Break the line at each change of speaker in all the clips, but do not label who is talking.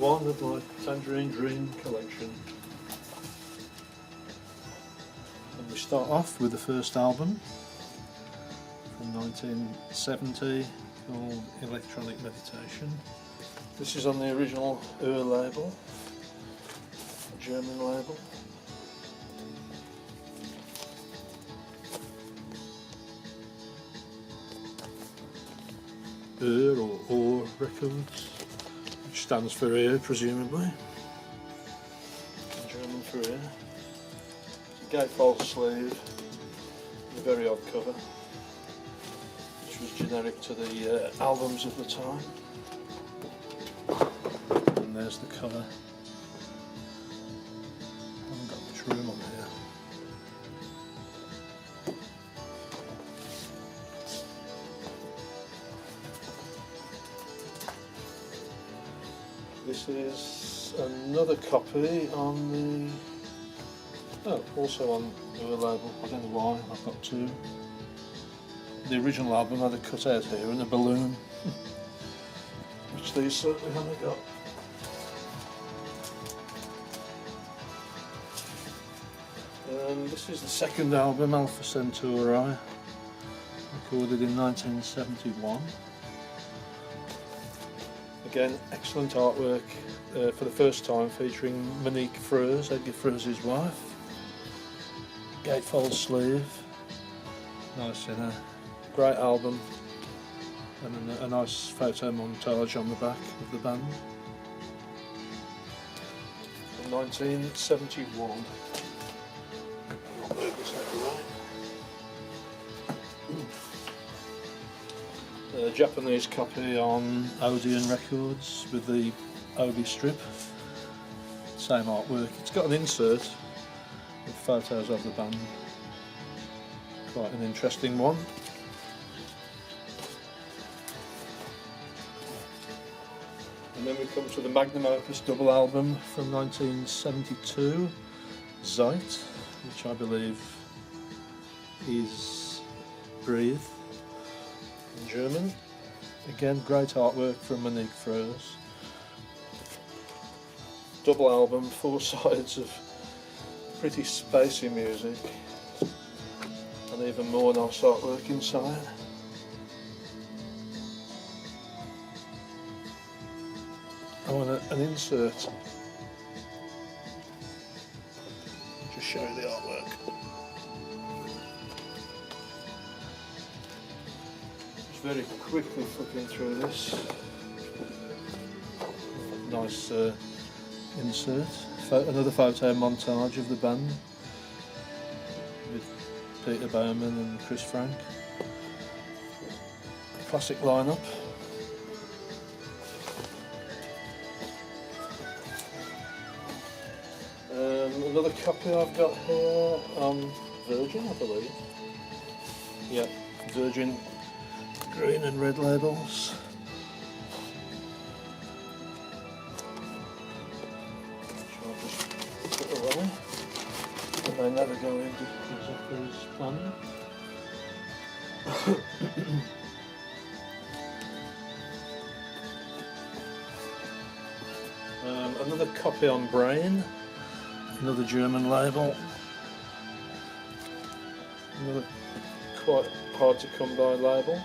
one of my Tangerine Dream collection. And we start off with the first album from 1970 called Electronic Meditation. This is on the original label, a German label. or Records, which stands for ear, presumably. German for ear. It's a gatefold sleeve, a very odd cover, which was generic to the albums of the time. And there's the cover. I haven't got much room on here. This is another copy on the, also on the label. I don't know why, I've got two. The original album had a cutout here and a balloon, which these certainly haven't got. This is the second album, Alpha Centauri, recorded in 1971. Again, excellent artwork for the first time, featuring Monique Freuse, Edgar Freuse's wife. Gatefold sleeve, nice in a great album, and a nice photo montage on the back of the band. From 1971. A Japanese copy on Odeon Records with the Obi strip, same artwork. It's got an insert with photos of the band, quite an interesting one. And then we come to the magnum opus double album from 1972, Zeit, which I believe is Breathe in German. Again, great artwork from Monique Freuse. Double album, 4 sides of pretty spacey music, and even more nice artwork inside. I want an insert. Just show you the artwork. Very quickly flipping through this. Nice insert. Another photo montage of the band with Peter Bowman and Chris Frank. Classic lineup. Another copy I've got here on Virgin, I believe. Yeah, Virgin. Green and red labels. Which I'll just put away, and they never go into exactly as planned. Another copy on Brain, another German label. Another quite hard to come by label.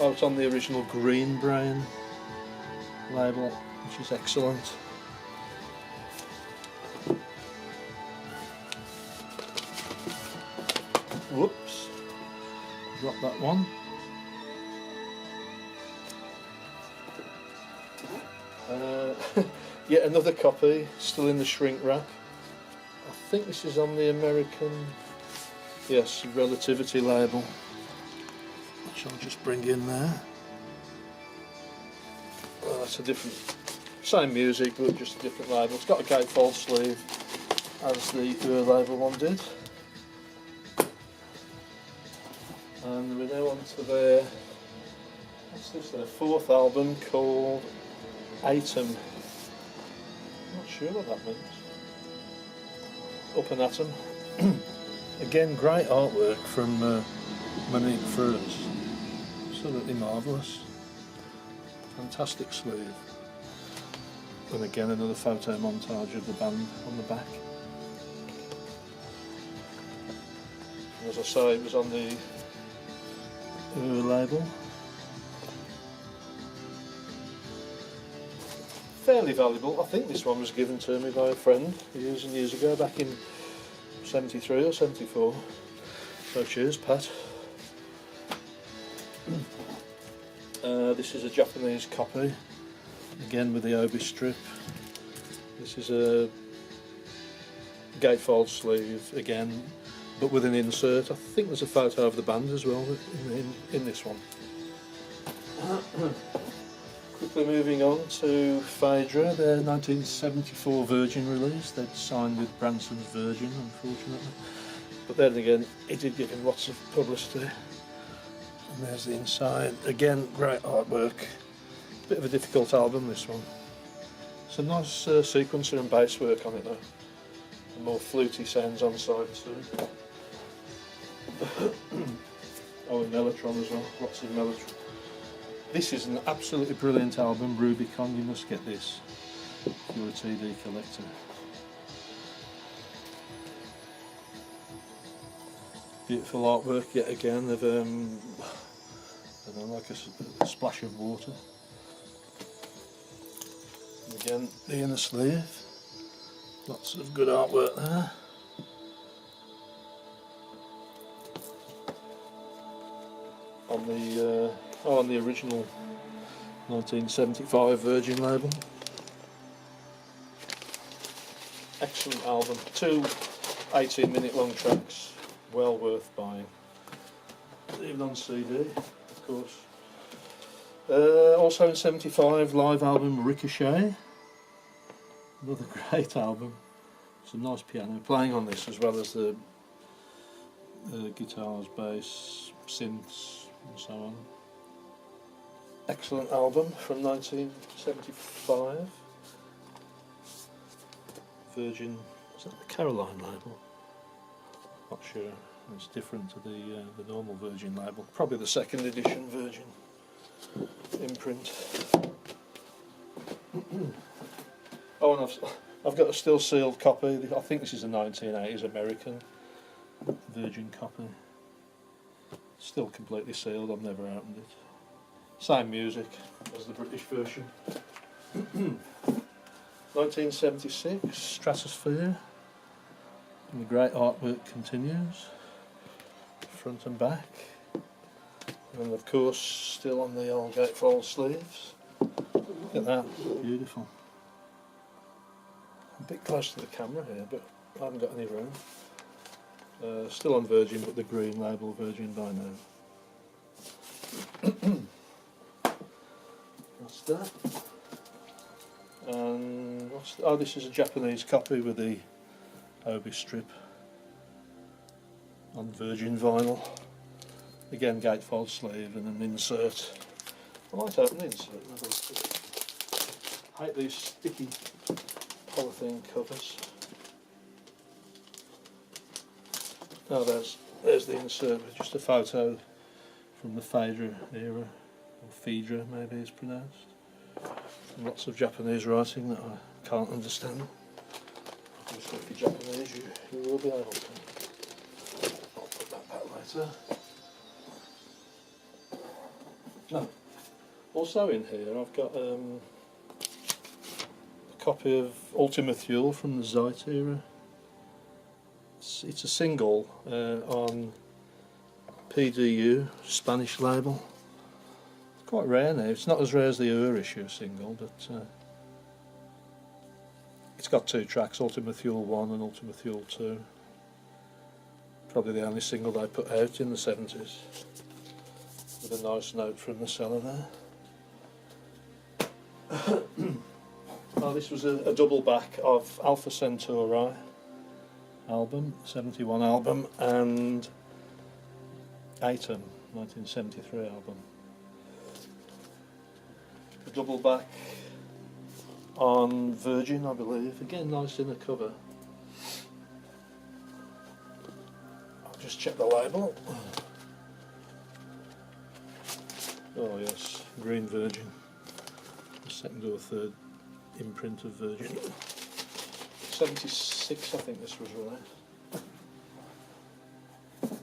Oh, it's on the original Green Brain label, which is excellent. Whoops, dropped that one. Yet another copy, still in the shrink wrap. I think this is on the American, yes, Relativity label, which I'll just bring in there. Well, that's a different, same music but just a different label. It's got a gatefold sleeve as the label one did. And we're now on to their, what's this, their 4th album called Atem. Not sure what that means. Up and Atem. Again, great artwork from Monique Freuse. Absolutely marvellous. Fantastic sleeve. And again another photo montage of the band on the back. And as I say, it was on the label. Fairly valuable. I think this one was given to me by a friend years and years ago, back in 73 or 74. So cheers, Pat. This is a Japanese copy, again with the obi strip. This is a gatefold sleeve again, but with an insert. I think there's a photo of the band as well in this one. Quickly moving on to Phaedra, their 1974 Virgin release. They'd signed with Branson's Virgin, unfortunately. But then again, it did give him lots of publicity. And there's the inside. Again, great artwork. Bit of a difficult album, this one. Some nice sequencer and bass work on it though. And more fluty sounds on side too. Oh, and Mellotron as well. Lots of Mellotron. This is an absolutely brilliant album, Rubicon. You must get this if you're a TD collector. Beautiful artwork yet again of I don't know, like a splash of water. And again, the inner sleeve. Lots of good artwork there. On the original 1975 Virgin label. Excellent album. 2 18-minute long tracks. Well worth buying. Even on CD, of course. Also in 75, live album Ricochet. Another great album. Some nice piano playing on this, as well as the guitars, bass, synths and so on. Excellent album from 1975. Virgin, was that the Caroline label? Not sure. It's different to the normal Virgin label. Probably the second edition Virgin imprint. Oh, and I've got a still sealed copy. I think this is a 1980s American Virgin copy. Still completely sealed. I've never opened it. Same music as the British version. 1976 Stratosphere. And the great artwork continues, front and back, and of course still on the old gatefold sleeves. Look at that, beautiful. A bit close to the camera here, but I haven't got any room. Still on Virgin, but the green label, Virgin by now. That's that. And this is a Japanese copy with the obi strip on Virgin vinyl. Again, gatefold sleeve and an insert. I might open the insert. I hate these sticky polythene covers. Oh, there's the insert with just a photo from the Phaedra era, or Phaedra maybe it's pronounced. And lots of Japanese writing that I can't understand. Obviously if you're Japanese you will be able to. I'll put that back later. No. Also in here I've got a copy of Ultima Thule from the Zeit era. It's a single on PDU, Spanish label. It's quite rare now. It's not as rare as the issue single, but it's got 2 tracks, Ultima Thule 1 and Ultima Thule 2. Probably the only single they put out in the 70s. With a nice note from the seller there. Oh, this was a double back of Alpha Centauri album, 71 album, and Atem, 1973 album. A double back on Virgin, I believe. Again, nice inner cover. I'll just check the label. Oh yes, green Virgin. The second or third imprint of Virgin. 76, I think this was released.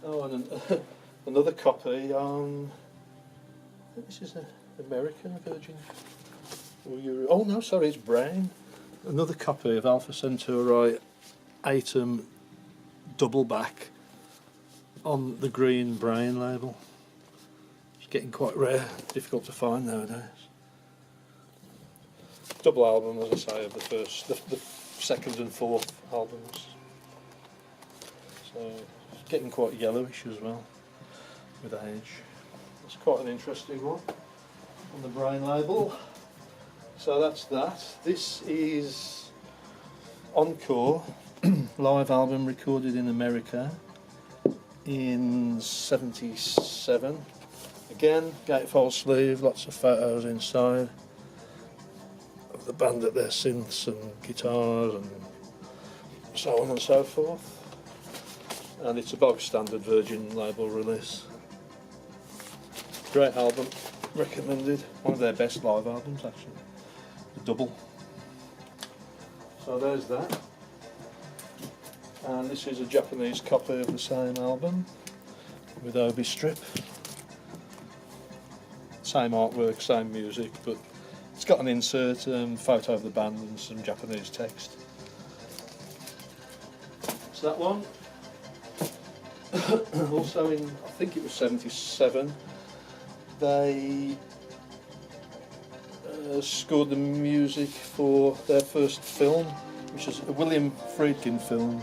Oh, and another copy on, I think this is an American Virgin. Or Euro. Oh no, sorry, it's Brain. Another copy of Alpha Centauri Atem double back on the green Brain label. It's getting quite rare, difficult to find nowadays. Double album, as I say, of the second and fourth albums. So it's getting quite yellowish as well with age. It's quite an interesting one on the Brain label. So that's that. This is Encore, live album recorded in America in '77. Again, gatefold sleeve, lots of photos inside of the band at their synths and guitars and so on and so forth. And it's a bog standard Virgin label release. Great album, recommended. One of their best live albums actually. The double. So there's that. And this is a Japanese copy of the same album with Obi strip. Same artwork, same music, but it's got an insert, photo of the band and some Japanese text. So that one. Also in, I think it was '77, they scored the music for their first film, which is a William Friedkin film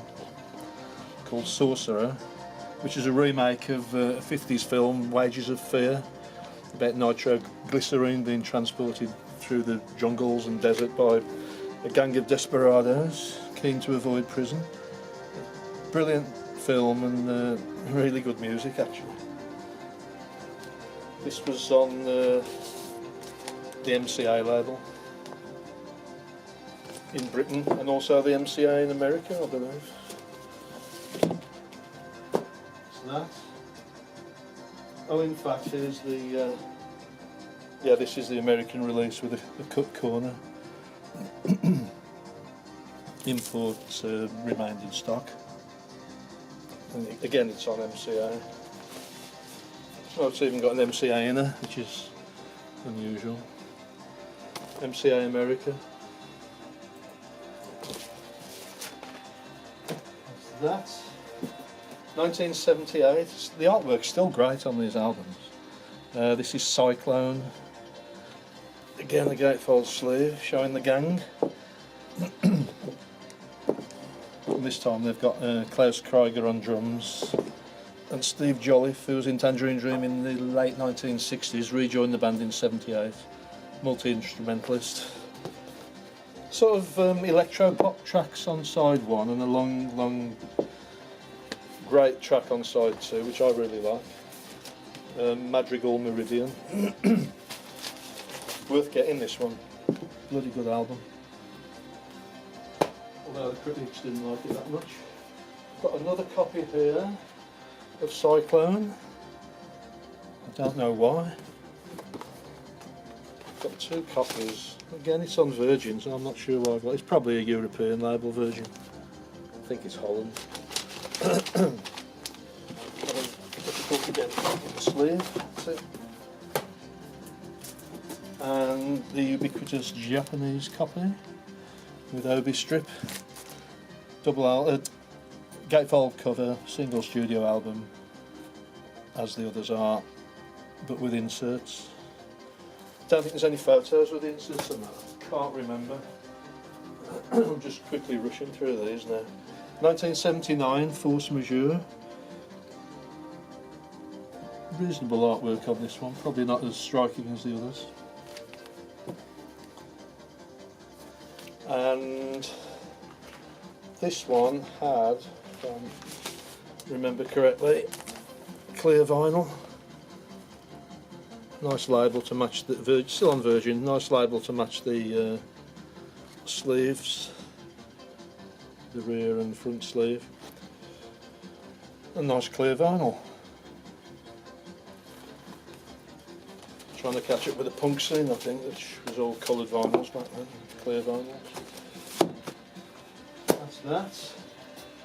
called Sorcerer, which is a remake of a 50s film, Wages of Fear, about nitroglycerine being transported through the jungles and desert by a gang of desperados keen to avoid prison. Brilliant film and really good music actually. This was on the MCA label in Britain and also the MCA in America, I believe. So that. Oh, in fact, here's the this is the American release with a cut corner. Import remained in stock. And again, it's on MCA. So it's even got an MCA in it, which is unusual. MCA America. That's that. 1978. The artwork's still great on these albums. This is Cyclone. Again, a gatefold sleeve showing the gang. And this time they've got Klaus Krieger on drums and Steve Jolliffe, who was in Tangerine Dream in the late 1960s, rejoined the band in '78. Multi-instrumentalist. Sort of electro-pop tracks on side one and a long, great track on side two, which I really like. Madrigal Meridian. Worth getting this one. Bloody good album. Although the critics didn't like it that much. Got another copy here of Cyclone. I don't know why. Got two copies. Again, it's on Virgin, so I'm not sure why I've got it. It's probably a European label Virgin. I think it's Holland. Difficult to get the sleeve. That's it. And the ubiquitous Japanese copy with Obi strip, gatefold cover, single studio album, as the others are, but with inserts. Don't think there's any photos with inserts on that. Can't remember. I'm just quickly rushing through these now. 1979, Force Majeure. Reasonable artwork on this one, probably not as striking as the others. And this one had, if I remember correctly, clear vinyl. Nice label to match the still on Virgin. Nice label to match the sleeves, the rear and front sleeve. A nice clear vinyl. Trying to catch up with the punk scene, I think, which was all coloured vinyls back then, clear vinyls. That's that.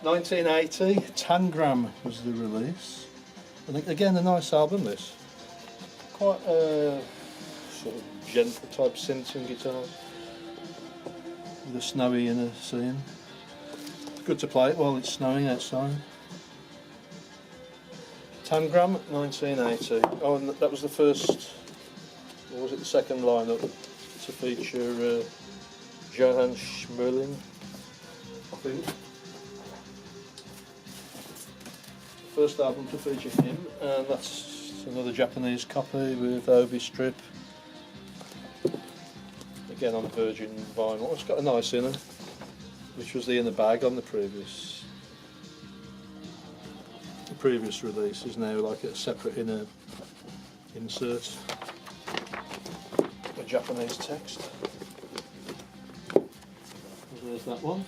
1980, Tangerine was the release. I think, again, a nice album, this. Quite a sort of gentle type synth and guitars. With a snowy inner scene. Good to play it while it's snowing outside. Tangram, 1980. Oh, and that was the first, or was it the second lineup to feature Johann Schmerling, I think. First album to feature him, and that's another Japanese copy with Obi strip. Again on virgin vinyl. It's got a nice inner, which was the inner bag on the previous release. Is now like a separate inner insert, a Japanese text. There's that one.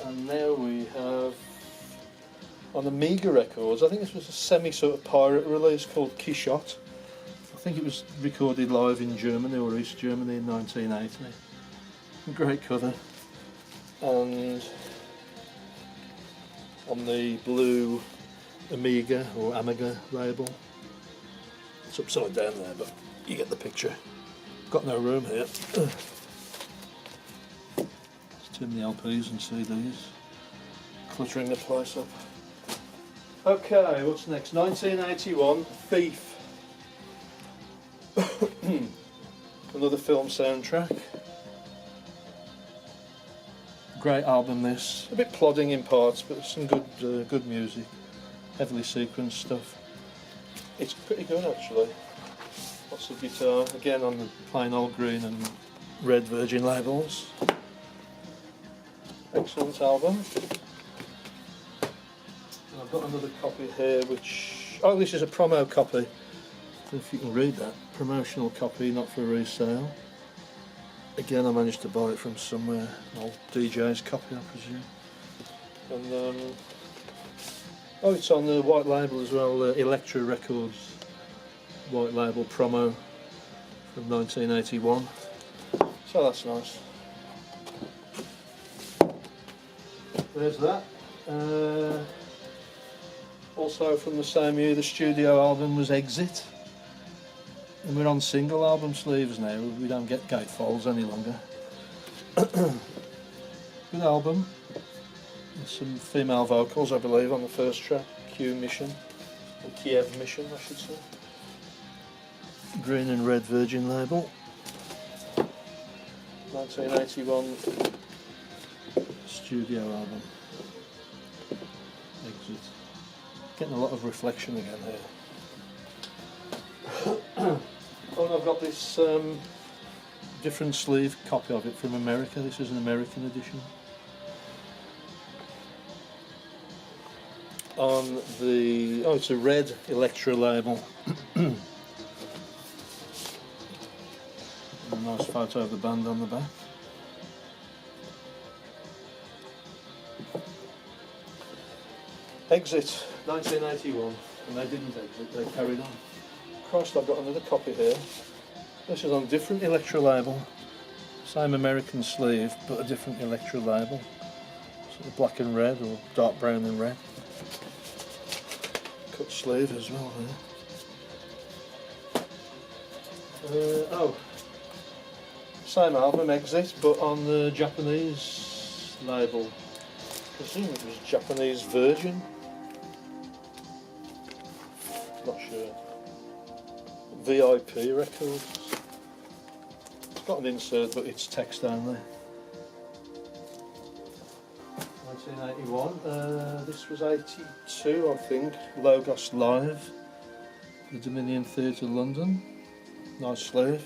And now we have on Amiga Records, I think this was a semi sort of pirate release called Quixote. I think it was recorded live in Germany or East Germany in 1980. Great cover. And on the blue Amiga or Amiga label, it's upside down there, but you get the picture. Got no room here. Let's turn the LPs and CDs, cluttering the place up. Okay, what's next? 1981, Thief. Another film soundtrack. Great album this. A bit plodding in parts, but some good music. Heavily sequenced stuff. It's pretty good actually. Lots of guitar. Again on the plain old green and red Virgin labels. Excellent album. And I've got another copy here which... Oh, this is a promo copy. I don't know if you can read that. Promotional copy, not for resale. Again, I managed to buy it from somewhere. An old DJ's copy, I presume. And oh, it's on the white label as well. Elektra Records white label promo from 1981. So that's nice. There's that. Also from the same year, the studio album was Exit. And we're on single album sleeves now, we don't get gatefolds any longer. Good album. There's some female vocals, I believe, on the first track, Kiev Mission, or Kiev Mission, I should say. Green and red Virgin label. 1981 studio album. Exit. Getting a lot of reflection again here. Oh, and I've got this different sleeve copy of it from America. This is an American edition. On the... oh, it's a red Elektra label. A nice photo of the band on the back. Exit, 1981. And they didn't exit, they carried on. Christ, I've got another copy here. This is on a different Elektra label. Same American sleeve, but a different Elektra label. Sort of black and red, or dark brown and red. Cut sleeve as well there. Oh, same album, Exit, but on the Japanese label. I presume it was Japanese Virgin. Not sure. VIP Records. It's got an insert, but it's text only. 1981. This was 82, I think. Logos Live, the Dominion Theatre, London. Nice sleeve.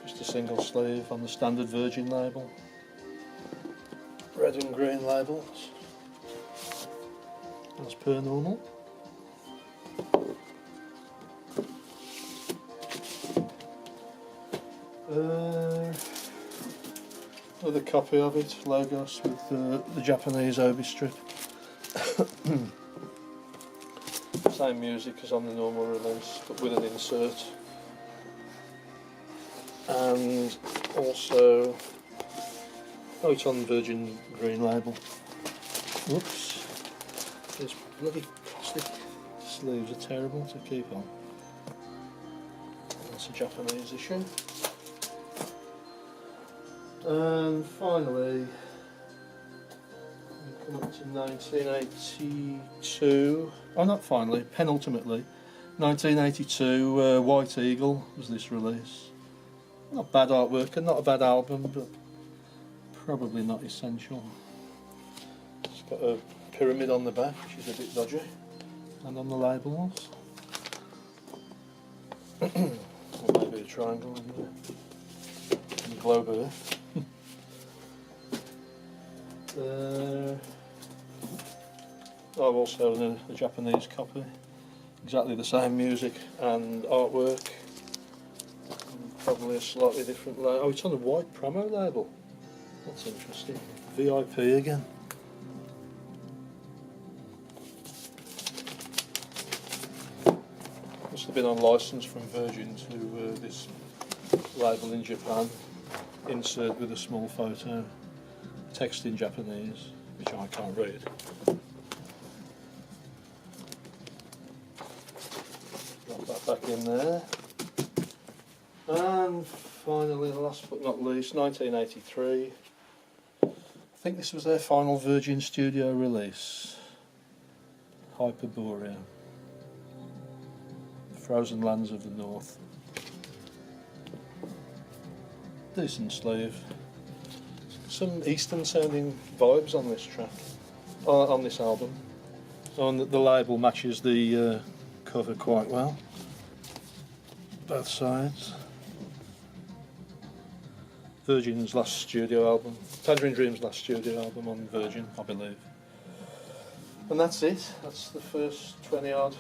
Just a single sleeve on the standard Virgin label. Red and green labels. As per normal. Another copy of it, Logos, with the Japanese Obi strip. Same same music as on the normal release, but with an insert. And also, oh, it's on Virgin Green label. Whoops, these bloody plastic sleeves are terrible to keep on. That's a Japanese issue. And finally, we come up to 1982. Oh, not finally, penultimately, 1982. White Eagle was this release. Not bad artwork and not a bad album, but probably not essential. It's got a pyramid on the back, which is a bit dodgy, and on the labels. Or maybe a triangle in there. And the globe earth. I've also done a Japanese copy, exactly the same music and artwork, and probably a slightly different label. Oh, it's on a white promo label. That's interesting. VIP again. Must have been on license from Virgin to this label in Japan. Insert with a small photo. Text in Japanese, which I can't read. Got that back in there. And finally, last but not least, 1983. I think this was their final Virgin Studio release. Hyperborea. Frozen Lands of the North. Decent sleeve. Some Eastern sounding vibes on this track, on this album. And the label matches the cover quite well, both sides. Virgin's last studio album, Tangerine Dream's last studio album on Virgin, I believe. And that's it, that's the first 20 odd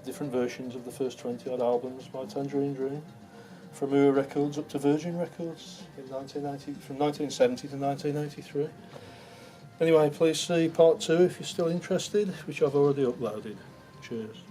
different versions of the first 20 odd albums by Tangerine Dream. From Ua Records up to Virgin Records in 1990, from 1970 to 1983. Anyway, please see part 2 if you're still interested, which I've already uploaded. Cheers.